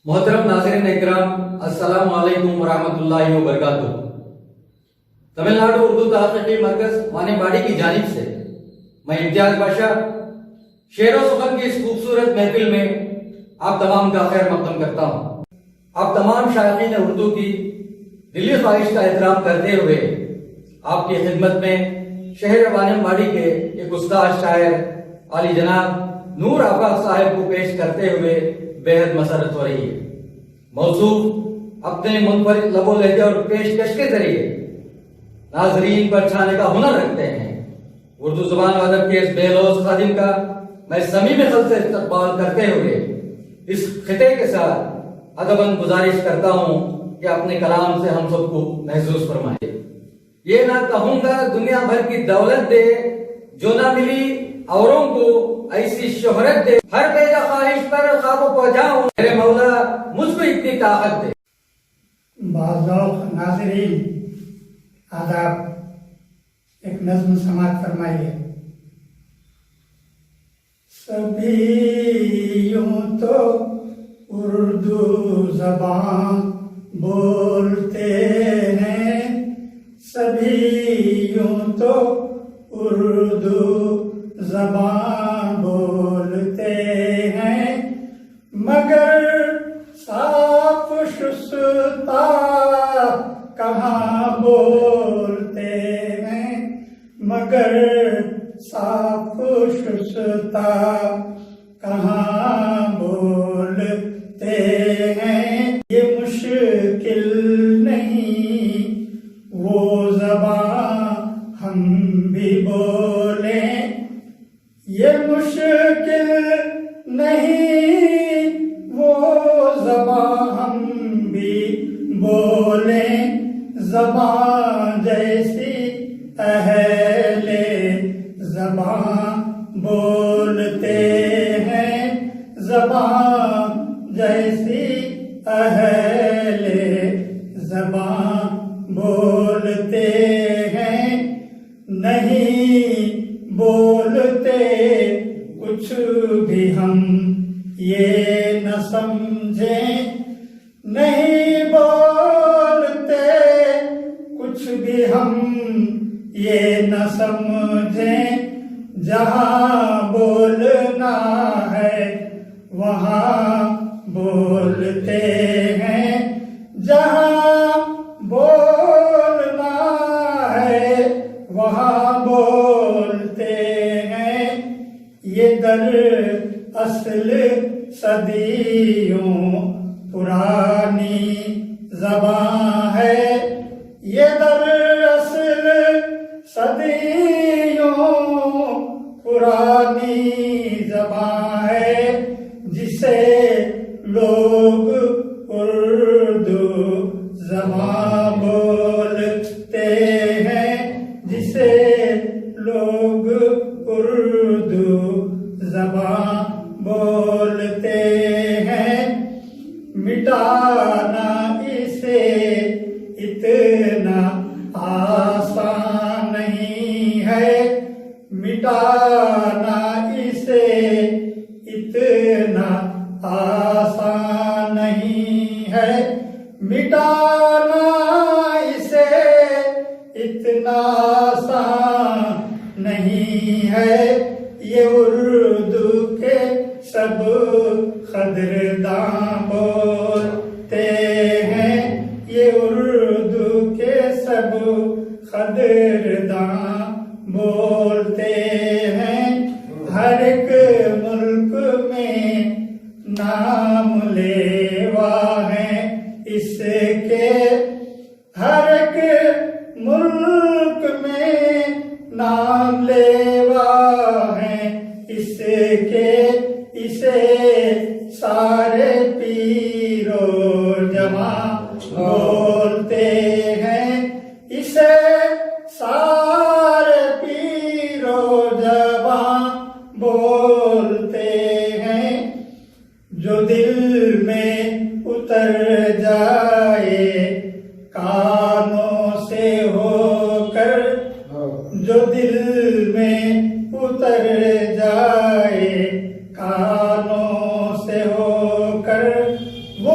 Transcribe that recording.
मोहतरम नाज़रीन इकराम, अस्सलाम वालेकुम वरहमतुल्लाहि वबरकातुह। तमिलनाडु उर्दू तहक़ीक़ी मरकज़ वानिम्बाड़ी की जानिब से मैं इम्तियाज बादशाह शेर व सुखन की इस खूबसूरत महफिल में आप तमाम का खैर मक़दम करता हूँ। आप तमाम शायकीन उर्दू की दिली ख्वाहिश का एहतराम करते हुए आपकी खिदमत में शहर वानिम्बाड़ी के एक उस्ताद शायर आली जनाब नूर आफाक साहब को पेश करते हुए बेहद मसरत हो रही है। मौसूफ अपने मुनफरिद लबो लहजे और पेशकश के जरिए नाजरीन पर छाने का हुनर रखते हैं। उर्दू जुबान अदब के इस बेलौस खादिम का मैं समीम खल से इस्तकबाल करते हुए इस खिते के साथ अदबन गुजारिश करता हूँ कि अपने कलाम से हम सबको महसूस फरमाए। ये ना कहूँगा दुनिया भर की दौलत दे, जो ना मिली औरों को ऐसी शोहरत दे, हर बेजा ख्वाहिश पर ख्वाब पहुंचाऊं, मेरे मौला मुझको इतनी ताकत दे। बाज़ौक़ नाज़रीन आदाब, एक नज़्म समाअत फरमाइए। सभी यूं तो उर्दू ज़बान बोलते हैं, सभी यूं तो उर्दू ज़बान बोलते हैं, मगर साफ शुस्ता कहाँ बोलते हैं, मगर साफ शुस्ता कहाँ बोलते हैं। ये मुश्किल नहीं वो ज़बान हम भी बोलें, ये मुश्किल नहीं वो ज़बान हम भी बोलें, ज़बान जैसी अहले ज़बान बोलते हैं, ज़बान जैसी अहले ज़बान बोलते हैं। नहीं बोलते कुछ भी हम ये न समझें, नहीं बोलते कुछ भी हम ये न समझें, जहाँ बोलना है वहाँ बोलते हैं, जहाँ बोलना है वहाँ बोलते हैं। ये दर असल सदियों पुरानी ज़बान है, ये दरअसल सदियों पुरानी ज़बान है, जिसे लोग उर्दू ज़बान बोलते हैं, जिसे लोग उर्दू ज़बान बोलते हैं। मिटाना इसे इतना आसान नहीं है, मिटाना इसे इतना आसान नहीं है, मिटाना इसे इतना आसान नहीं है। ये उर्दू के सब कदरदां बोलते हैं, ये उर्दू के सब कदरदां बोलते हैं। हर एक मुल्क में नाम लेवा है इसके, हर एक मुल्क में नाम लेवा है इसके, इसे सारे पीरो जमा बोलते हैं, इसे सारे पीरो जमा बोलते हैं। जो दिल में उतर जाए कानों से होकर, जो दिल में उतर जाए कानों से होकर, वो